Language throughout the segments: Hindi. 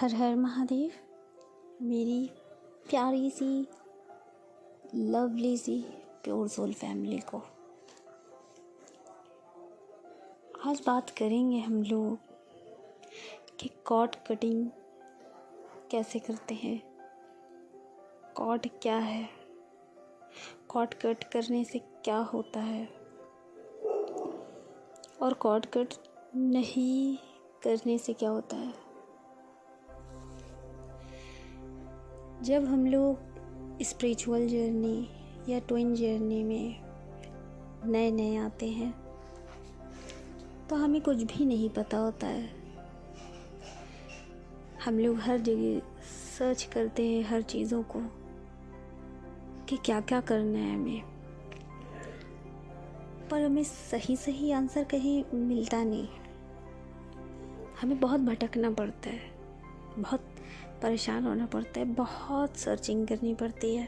हर हर महादेव। मेरी प्यारी सी लवली सी प्योर सोल फैमिली को आज बात करेंगे हम लोग कि कॉर्ड कटिंग कैसे करते हैं, कॉर्ड क्या है, कॉर्ड कट करने से क्या होता है और कॉर्ड कट नहीं करने से क्या होता है। जब हम लोग स्पिरिचुअल जर्नी या ट्विन जर्नी में नए नए आते हैं तो हमें कुछ भी नहीं पता होता है। हम लोग हर जगह सर्च करते हैं हर चीज़ों को कि क्या क्या करना है हमें, पर हमें सही आंसर कहीं मिलता नहीं। हमें बहुत भटकना पड़ता है, बहुत परेशान होना पड़ता है, बहुत सर्चिंग करनी पड़ती है।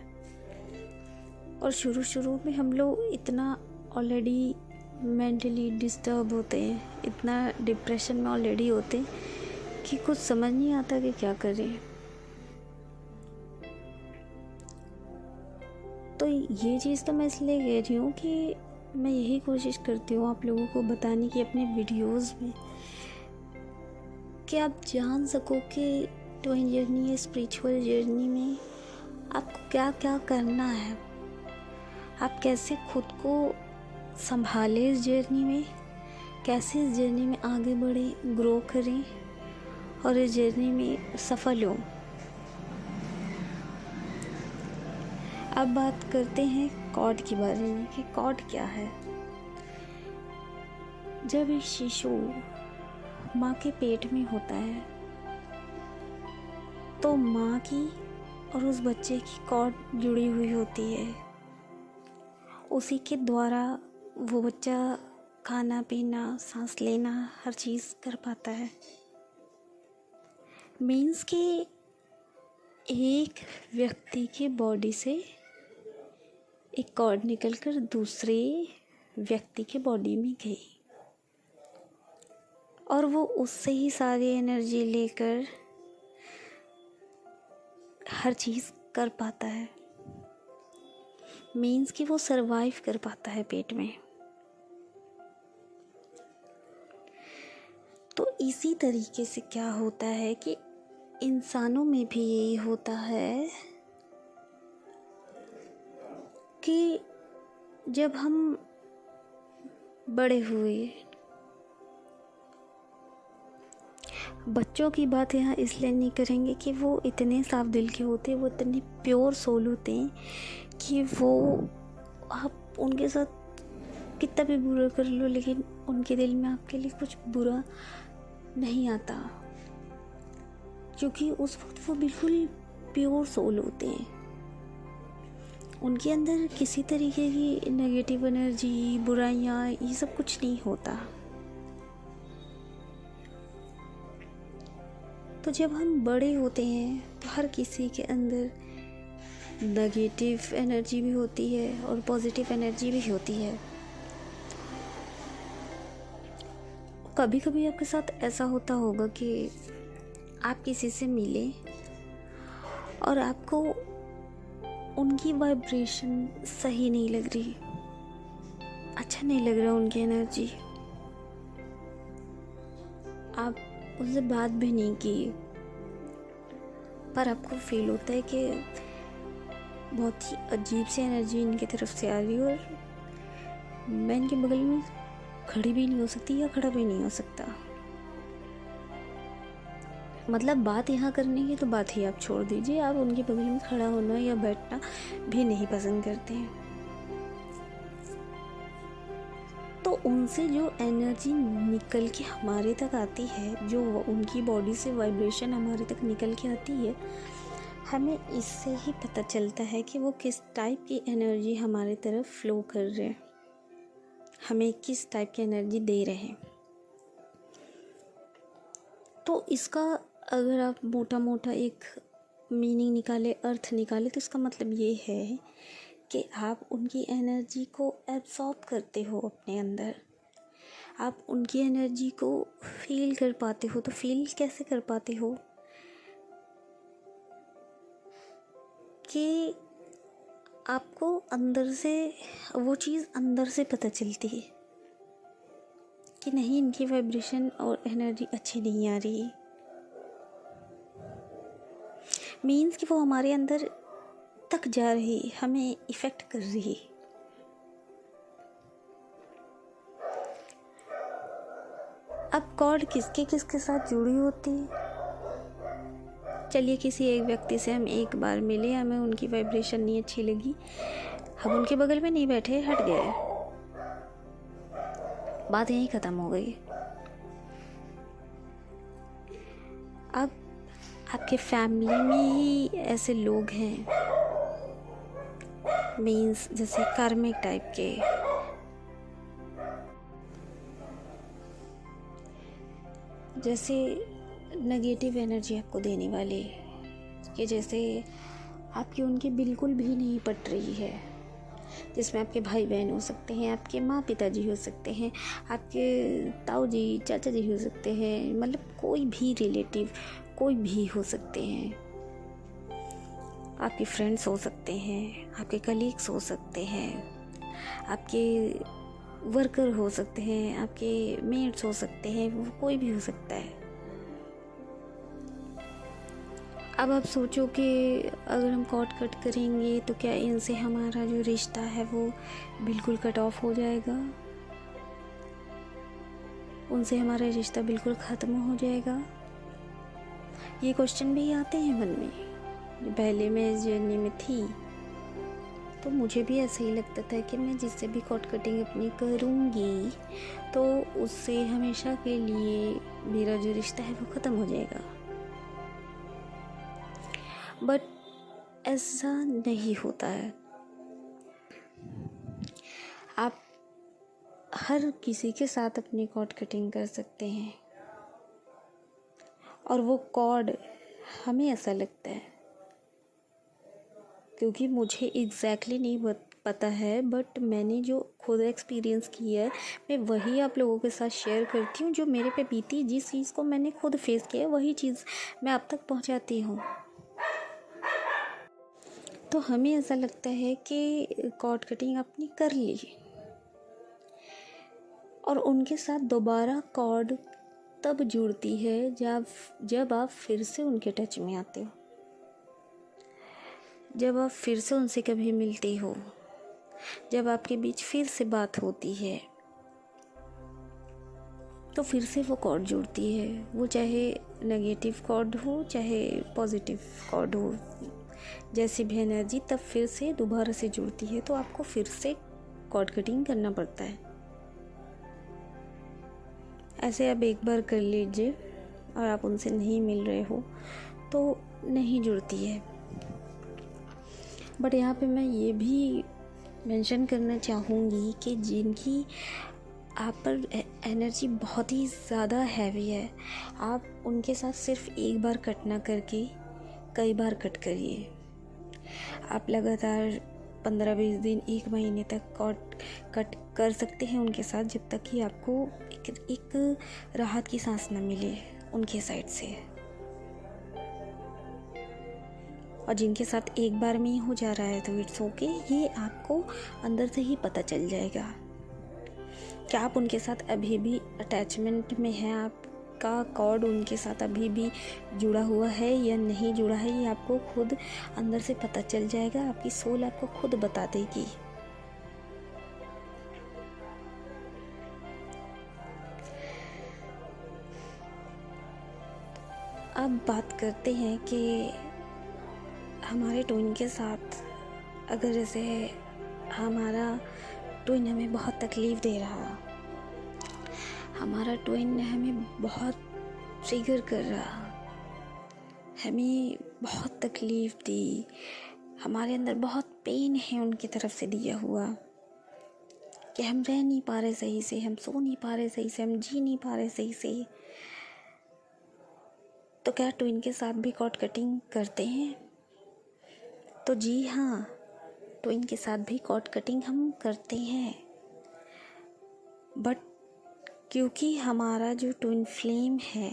और शुरू में हम लोग इतना ऑलरेडी मेंटली डिस्टर्ब होते हैं, इतना डिप्रेशन में ऑलरेडी होते हैं कि कुछ समझ नहीं आता कि क्या करें। तो ये चीज़ तो मैं इसलिए कह रही हूँ कि मैं यही कोशिश करती हूँ आप लोगों को बताने की अपने वीडियोस में कि आप जान सको कि ट्विन जर्नी या स्पिरिचुअल जर्नी में आपको क्या क्या करना है, आप कैसे खुद को संभालें इस जर्नी में, कैसे इस जर्नी में आगे बढ़ें, ग्रो करें और इस जर्नी में सफल हों। अब बात करते हैं कॉर्ड के बारे में कि कॉर्ड क्या है। जब एक शिशु माँ के पेट में होता है तो माँ की और उस बच्चे की कॉर्ड जुड़ी हुई होती है। उसी के द्वारा वो बच्चा खाना पीना, सांस लेना, हर चीज़ कर पाता है। मीन्स कि एक व्यक्ति के बॉडी से एक कॉर्ड निकलकर दूसरे व्यक्ति के बॉडी में गई और वो उससे ही सारी एनर्जी लेकर हर चीज़ कर पाता है। मीन्स कि वो सरवाइव कर पाता है पेट में। तो इसी तरीके से क्या होता है कि इंसानों में भी यही होता है कि जब हम बड़े हुए, बच्चों की बात यहाँ इसलिए नहीं करेंगे कि वो इतने साफ दिल के होते हैं, वो इतने प्योर सोल होते हैं कि वो आप उनके साथ कितना भी बुरा कर लो लेकिन उनके दिल में आपके लिए कुछ बुरा नहीं आता, क्योंकि उस वक्त वो बिल्कुल प्योर सोल होते हैं। उनके अंदर किसी तरीके की नेगेटिव एनर्जी, बुराइयाँ, ये सब कुछ नहीं होता। तो जब हम बड़े होते हैं तो हर किसी के अंदर नेगेटिव एनर्जी भी होती है और पॉजिटिव एनर्जी भी होती है। कभी कभी आपके साथ ऐसा होता होगा कि आप किसी से मिले और आपको उनकी वाइब्रेशन सही नहीं लग रही, अच्छा नहीं लग रहा उनकी एनर्जी, आप उससे बात भी नहीं की, पर आपको फील होता है कि बहुत ही अजीब सी एनर्जी इनकी तरफ से आ रही है और मैं इनके बगल में खड़ी भी नहीं हो सकती या खड़ा भी नहीं हो सकता। मतलब बात यहाँ करने की तो बात ही आप छोड़ दीजिए, आप उनके बगल में खड़ा होना या बैठना भी नहीं पसंद करते हैं। तो उनसे जो एनर्जी निकल के हमारे तक आती है, जो उनकी बॉडी से वाइब्रेशन हमारे तक निकल के आती है, हमें इससे ही पता चलता है कि वो किस टाइप की एनर्जी हमारे तरफ फ्लो कर रहे हैं, हमें किस टाइप की एनर्जी दे रहे हैं। तो इसका अगर आप मोटा एक मीनिंग निकाले, अर्थ निकाले, तो इसका मतलब ये है कि आप उनकी एनर्जी को एब्सॉर्ब करते हो अपने अंदर, आप उनकी एनर्जी को फील कर पाते हो। तो फील कैसे कर पाते हो? कि आपको अंदर से वो चीज़ अंदर से पता चलती है कि नहीं, इनकी वाइब्रेशन और एनर्जी अच्छी नहीं आ रही। मीन्स कि वो हमारे अंदर तक जा रही, हमें इफ़ेक्ट कर रही। अब कॉर्ड किसके किसके साथ जुड़ी होती है? चलिए किसी एक व्यक्ति से हम एक बार मिले, हमें उनकी वाइब्रेशन नहीं अच्छी लगी, हम उनके बगल में नहीं बैठे, हट गए, बात यहीं ख़त्म हो गई। अब आपके फैमिली में ही ऐसे लोग हैं, मीन्स जैसे कार्मिक टाइप के, जैसे नेगेटिव एनर्जी आपको देने वाले, कि जैसे आपकी उनकी बिल्कुल भी नहीं पट रही है, जिसमें आपके भाई बहन हो सकते हैं, आपके माँ पिताजी हो सकते हैं, आपके ताऊ जी चाचा जी हो सकते हैं, मतलब कोई भी रिलेटिव कोई भी हो सकते हैं, आपके फ्रेंड्स हो सकते हैं, आपके कलीग्स हो सकते हैं, आपके वर्कर हो सकते हैं, आपके मेट्स हो सकते हैं, वो कोई भी हो सकता है। अब आप सोचो कि अगर हम कॉर्ड कट करेंगे तो क्या इनसे हमारा जो रिश्ता है वो बिल्कुल कट ऑफ हो जाएगा, उनसे हमारा रिश्ता बिल्कुल ख़त्म हो जाएगा? ये क्वेश्चन भी आते हैं मन में। पहले मैं इस जर्नी में थी तो मुझे भी ऐसा ही लगता था कि मैं जिससे भी कॉर्ड कटिंग अपनी करूँगी तो उससे हमेशा के लिए मेरा जो रिश्ता है वो ख़त्म हो जाएगा। बट ऐसा नहीं होता है। आप हर किसी के साथ अपनी कॉर्ड कटिंग कर सकते हैं, और वो कॉर्ड हमें ऐसा लगता है, क्योंकि मुझे एग्जैक्टली नहीं पता है, बट मैंने जो खुद एक्सपीरियंस किया है मैं वही आप लोगों के साथ शेयर करती हूँ। जो मेरे पे बीती, जिस चीज़ को मैंने खुद फेस किया वही चीज़ मैं आप तक पहुँचाती हूँ। तो हमें ऐसा लगता है कि कॉर्ड कटिंग आपने कर ली और उनके साथ दोबारा कॉर्ड तब जुड़ती है जब आप फिर से उनके टच में आते हो, जब आप फिर से उनसे कभी मिलते हो, जब आपके बीच फिर से बात होती है तो फिर से वो कॉर्ड जुड़ती है। वो चाहे नेगेटिव कॉर्ड हो चाहे पॉजिटिव कॉर्ड हो, जैसी भी एनर्जी तब फिर से दोबारा से जुड़ती है, तो आपको फिर से कॉर्ड कटिंग करना पड़ता है। ऐसे आप एक बार कर लीजिए और आप उनसे नहीं मिल रहे हो तो नहीं जुड़ती है। बट यहाँ पे मैं ये भी मेंशन करना चाहूँगी कि जिनकी आप पर एनर्जी बहुत ही ज़्यादा हैवी है, आप उनके साथ सिर्फ एक बार कट ना करके कई बार कट करिए। आप लगातार 15-20 दिन, 1 महीने तक कट कर सकते हैं उनके साथ, जब तक कि आपको एक राहत की सांस न मिले उनके साइड से। और जिनके साथ एक बार में ही हो जा रहा है तो इट्स ओके, ये आपको अंदर से ही पता चल जाएगा कि आप उनके साथ अभी भी अटैचमेंट में हैं, आपका कॉर्ड उनके साथ अभी भी जुड़ा हुआ है या नहीं जुड़ा है, ये आपको खुद अंदर से पता चल जाएगा। आपकी सोल आपको खुद बता देगी। अब बात करते हैं कि हमारे ट्विन के साथ अगर जैसे हमारा ट्विन हमें बहुत तकलीफ़ दे रहा, हमारा ट्विन हमें बहुत ट्रिगर कर रहा, हमें बहुत तकलीफ़ दी, हमारे अंदर बहुत पेन है उनकी तरफ से दिया हुआ कि हम रह नहीं पा रहे सही से, हम सो नहीं पा रहे सही से, हम जी नहीं पा रहे सही से, तो क्या ट्विन के साथ भी कॉर्ड कटिंग करते हैं? तो जी हाँ, ट्विन के साथ भी कॉर्ड कटिंग हम करते हैं। बट क्योंकि हमारा जो ट्विन फ्लेम है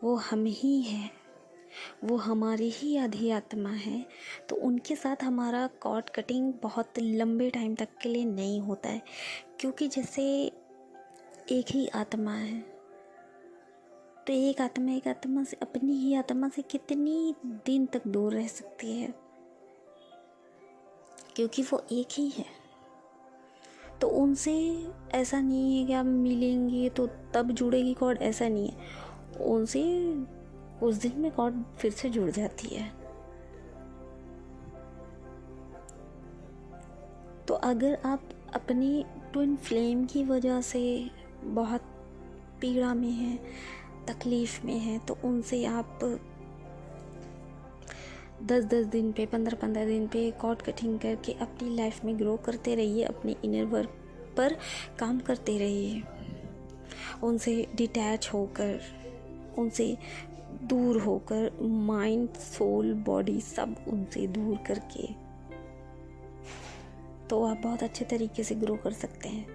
वो हम ही हैं, वो हमारी ही आधी आत्मा है, तो उनके साथ हमारा कॉर्ड कटिंग बहुत लंबे टाइम तक के लिए नहीं होता है, क्योंकि जैसे एक ही आत्मा है, तो एक आत्मा से, अपनी ही आत्मा से कितनी दिन तक दूर रह सकती है, क्योंकि वो एक ही है। तो उनसे ऐसा नहीं है कि आप मिलेंगे तो तब जुड़ेगी कॉर्ड, ऐसा नहीं है। उनसे उस दिन में कॉर्ड फिर से जुड़ जाती है। तो अगर आप अपनी ट्विन फ्लेम की वजह से बहुत पीड़ा में हैं, तकलीफ़ में हैं, तो उनसे आप 10-10 दिन पे, 15-15 दिन पे कॉर्ड कटिंग करके अपनी लाइफ में ग्रो करते रहिए, अपने इनर वर्क पर काम करते रहिए। उनसे डिटैच होकर, उनसे दूर होकर, माइंड, सोल, बॉडी सब उनसे दूर करके, तो आप बहुत अच्छे तरीके से ग्रो कर सकते हैं।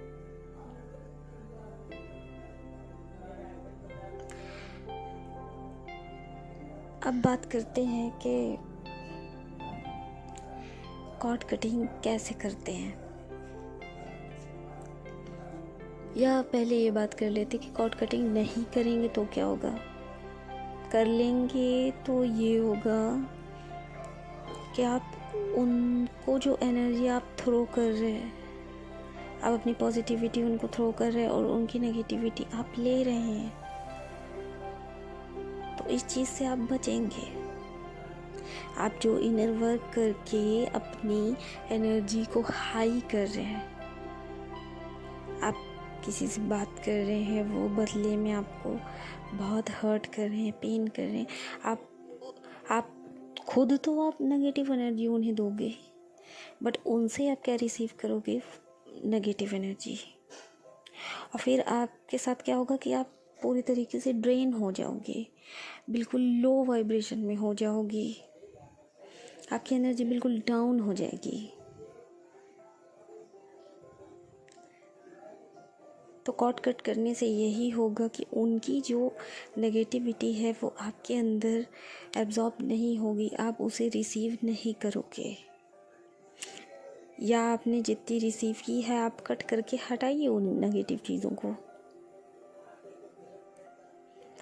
अब बात करते हैं कि कॉर्ड कटिंग कैसे करते हैं, या पहले ये बात कर लेते कि कॉर्ड कटिंग नहीं करेंगे तो क्या होगा। कर लेंगे तो ये होगा कि आप उनको जो एनर्जी आप थ्रो कर रहे हैं, आप अपनी पॉजिटिविटी उनको थ्रो कर रहे हैं और उनकी नेगेटिविटी आप ले रहे हैं, तो इस चीज़ से आप बचेंगे। आप जो इनर वर्क करके अपनी एनर्जी को हाई कर रहे हैं, आप किसी से बात कर रहे हैं, वो बदले में आपको बहुत हर्ट कर रहे हैं, पेन कर रहे हैं, आप खुद तो आप नेगेटिव एनर्जी उन्हें दोगे, बट उनसे आप क्या रिसीव करोगे, नेगेटिव एनर्जी। और फिर आपके साथ क्या होगा कि आप पूरी तरीके से ड्रेन हो जाओगे, बिल्कुल लो वाइब्रेशन में हो जाओगी, आपकी एनर्जी बिल्कुल डाउन हो जाएगी। तो कॉर्ड कट करने से यही होगा कि उनकी जो नेगेटिविटी है वो आपके अंदर एब्जॉर्ब नहीं होगी, आप उसे रिसीव नहीं करोगे, या आपने जितनी रिसीव की है आप कट करके हटाइए उन नेगेटिव चीज़ों को।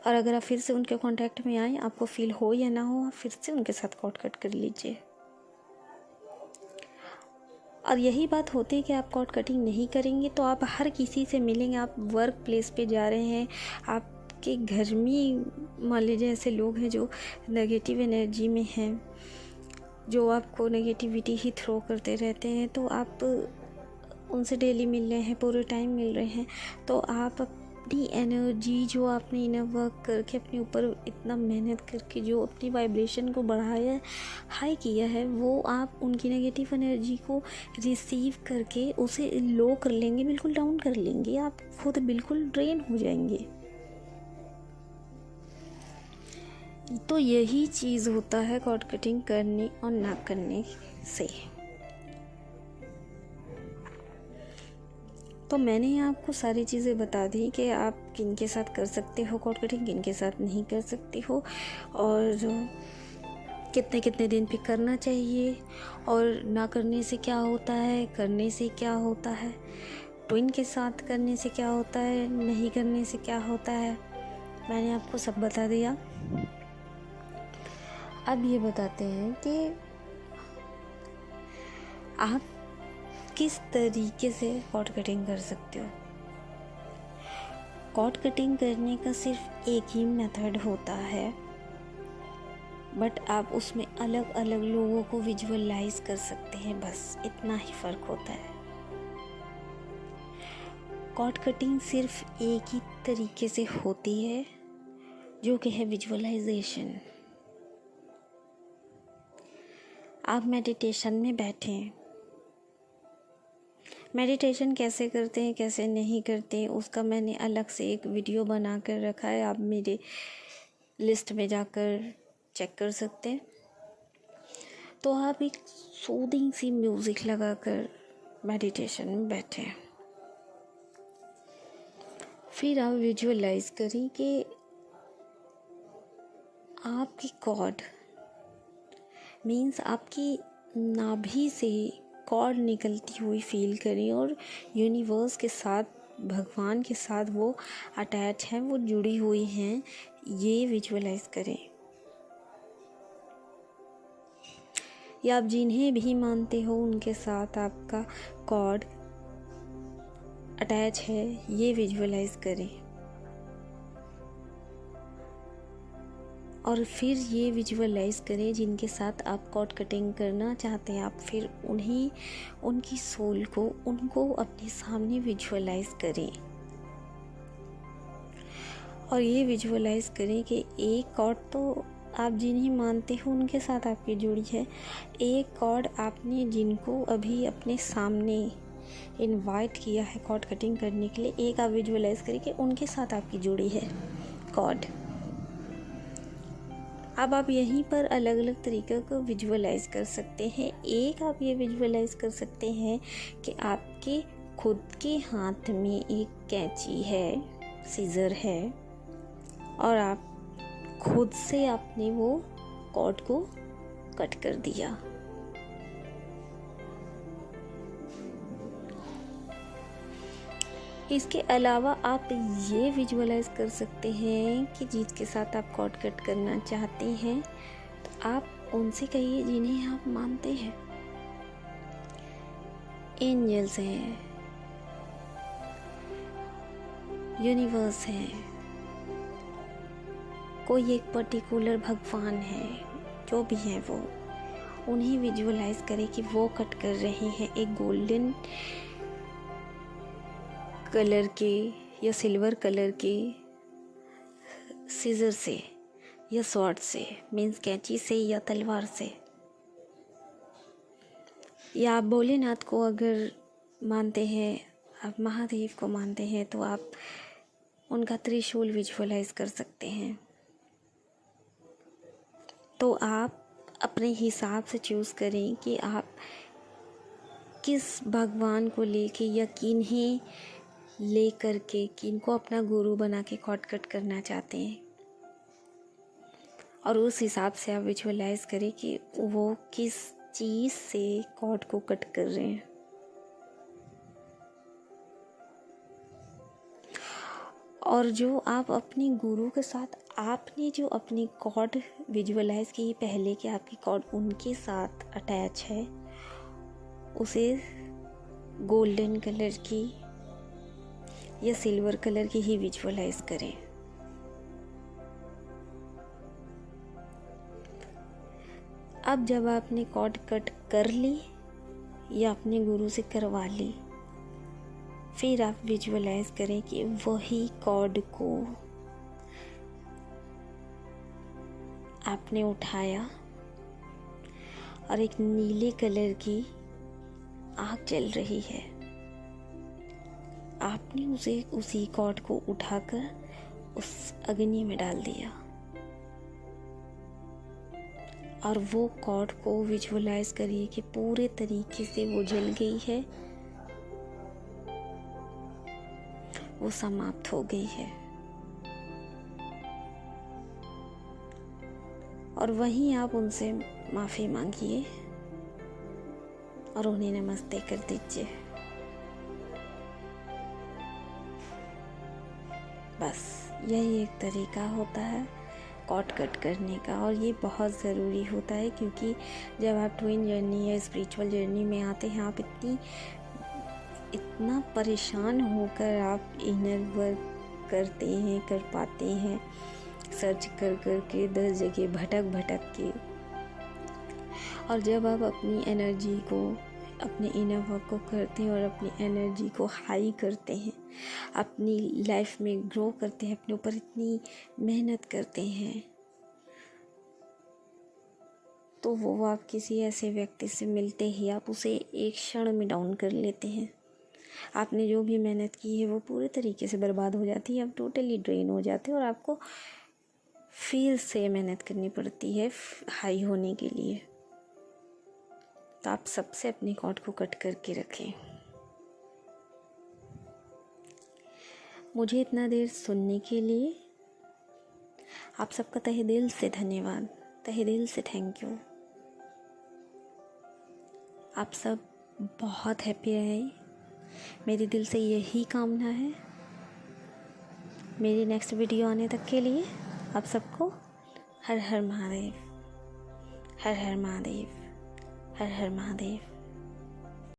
और अगर आप फिर से उनके कांटेक्ट में आए, आपको फील हो या ना हो, आप फिर से उनके साथ कॉर्ड कट कर लीजिए। और यही बात होती है कि आप कॉर्ड कटिंग नहीं करेंगे तो आप हर किसी से मिलेंगे। आप वर्क प्लेस पे जा रहे हैं, आपके घर में मान लीजिए ऐसे लोग हैं जो नेगेटिव एनर्जी में हैं, जो आपको नेगेटिविटी ही थ्रो करते रहते हैं, तो आप उनसे डेली मिल रहे हैं, पूरे टाइम मिल रहे हैं, तो आप अपनी एनर्जी जो आपने इनर वर्क करके अपने ऊपर इतना मेहनत करके जो अपनी वाइब्रेशन को बढ़ाया है, हाई किया है, वो आप उनकी नेगेटिव एनर्जी को रिसीव करके उसे लो कर लेंगे, बिल्कुल डाउन कर लेंगे, आप खुद बिल्कुल ड्रेन हो जाएंगे। तो यही चीज़ होता है कॉर्ड कटिंग करने और ना करने से। तो मैंने आपको सारी चीज़ें बता दी कि आप किन के साथ कर सकते हो कॉर्ड कटिंग, किन के साथ नहीं कर सकते हो, और कितने कितने दिन पे करना चाहिए, और ना करने से क्या होता है, करने से क्या होता है, ट्विन के साथ करने से क्या होता है, नहीं करने से क्या होता है, मैंने आपको सब बता दिया। अब ये बताते हैं कि आप किस तरीके से कॉर्ड कटिंग कर सकते हो। कॉर्ड कटिंग करने का सिर्फ एक ही मेथड होता है, बट आप उसमें अलग अलग लोगों को विजुअलाइज कर सकते हैं, बस इतना ही फ़र्क होता है। कॉर्ड कटिंग सिर्फ एक ही तरीके से होती है, जो कि है विजुअलाइजेशन। आप मेडिटेशन में बैठें, मेडिटेशन कैसे करते हैं, कैसे नहीं करते हैं, उसका मैंने अलग से एक वीडियो बना कर रखा है, आप मेरे लिस्ट में जाकर चेक कर सकते हैं। तो आप एक सूदिंग सी म्यूज़िक लगाकर मेडिटेशन में बैठें, फिर आप विजुअलाइज करें कि आपकी कॉर्ड मीन्स आपकी नाभि से कॉर्ड निकलती हुई फील करें और यूनिवर्स के साथ, भगवान के साथ वो अटैच हैं, वो जुड़ी हुई हैं, ये विजुअलाइज करें। या आप जिन्हें भी मानते हो उनके साथ आपका कॉर्ड अटैच है, ये विजुअलाइज करें। और फिर ये विजुअलाइज करें जिनके साथ आप कॉर्ड कटिंग करना चाहते हैं, आप फिर उनकी सोल को, उनको अपने सामने विजुअलाइज करें। और ये विजुअलाइज करें कि एक कॉर्ड तो आप जिन्हें मानते हो उनके साथ आपकी जुड़ी है, एक कॉर्ड आपने जिनको अभी अपने सामने इनवाइट किया है कॉर्ड कटिंग करने के लिए, एक आप विजुअलाइज करें कि उनके साथ आपकी जुड़ी है कॉर्ड। अब आप यहीं पर अलग अलग तरीक़े को विजुअलाइज कर सकते हैं। एक आप ये विजुअलाइज कर सकते हैं कि आपके खुद के हाथ में एक कैंची है, सीज़र है, और आप खुद से आपने वो कॉर्ड को कट कर दिया। इसके अलावा आप ये विजुअलाइज कर सकते हैं कि जिसके साथ आप कॉर्ड कट करना चाहते हैं, तो आप उनसे कहिए जिन्हें आप मानते हैं। एंजल्स हैं, यूनिवर्स हैं, कोई एक पर्टिकुलर भगवान है, जो भी हैं वो, उन्हें विजुअलाइज करें कि वो कट कर रहे हैं एक गोल्डन कलर के या सिल्वर कलर के सीजर से या स्वॉर्ड से, मीन्स कैंची से या तलवार से। या आप भोलेनाथ को अगर मानते हैं, आप महादेव को मानते हैं, तो आप उनका त्रिशूल विजुअलाइज कर सकते हैं। तो आप अपने हिसाब से चूज़ करें कि आप किस भगवान को लेके या किन्हें ले करके, किनको अपना गुरु बना के कॉर्ड कट करना चाहते हैं, और उस हिसाब से आप विजुअलाइज करें कि वो किस चीज़ से कॉर्ड को कट कर रहे हैं। और जो आप अपने गुरु के साथ, आपने जो अपनी कॉर्ड विजुअलाइज की पहले कि आपकी कॉर्ड उनके साथ अटैच है, उसे गोल्डन कलर की या सिल्वर कलर की ही विजुअलाइज करें। अब जब आपने कॉर्ड कट कर ली या अपने गुरु से करवा ली, फिर आप विजुअलाइज करें कि वही कॉर्ड को आपने उठाया और एक नीले कलर की आग जल रही है। आपने उसी कॉर्ड को उठाकर उस अग्नि में डाल दिया और वो कॉर्ड को विजुअलाइज करिए कि पूरे तरीके से वो जल गई है, वो समाप्त हो गई है। और वहीं आप उनसे माफ़ी मांगिए और उन्हें नमस्ते कर दीजिए। बस यही एक तरीका होता है कॉर्ड कट करने का, और ये बहुत ज़रूरी होता है, क्योंकि जब आप ट्विन जर्नी या स्पिरिचुअल जर्नी में आते हैं, आप इतना परेशान होकर आप इनर वर्क करते हैं, कर पाते हैं, सर्च कर के 10 जगह भटक के। और जब आप अपनी एनर्जी को, अपने इनर वर्क को करते हैं और अपनी एनर्जी को हाई करते हैं, अपनी लाइफ में ग्रो करते हैं, अपने ऊपर इतनी मेहनत करते हैं, तो वो आप किसी ऐसे व्यक्ति से मिलते ही आप उसे एक क्षण में डाउन कर लेते हैं। आपने जो भी मेहनत की है वो पूरे तरीके से बर्बाद हो जाती है, आप टोटली ड्रेन हो जाते हैं और आपको फिर से मेहनत करनी पड़ती है हाई होने के लिए। तो आप सबसे अपनी कॉर्ड को कट करके रखें। मुझे इतना देर सुनने के लिए आप सबका तहे दिल से धन्यवाद, तहे दिल से थैंक यू। आप सब बहुत हैप्पी रहे, मेरी दिल से यही कामना है। मेरी नेक्स्ट वीडियो आने तक के लिए आप सबको हर हर महादेव, हर हर महादेव, हर हर महादेव।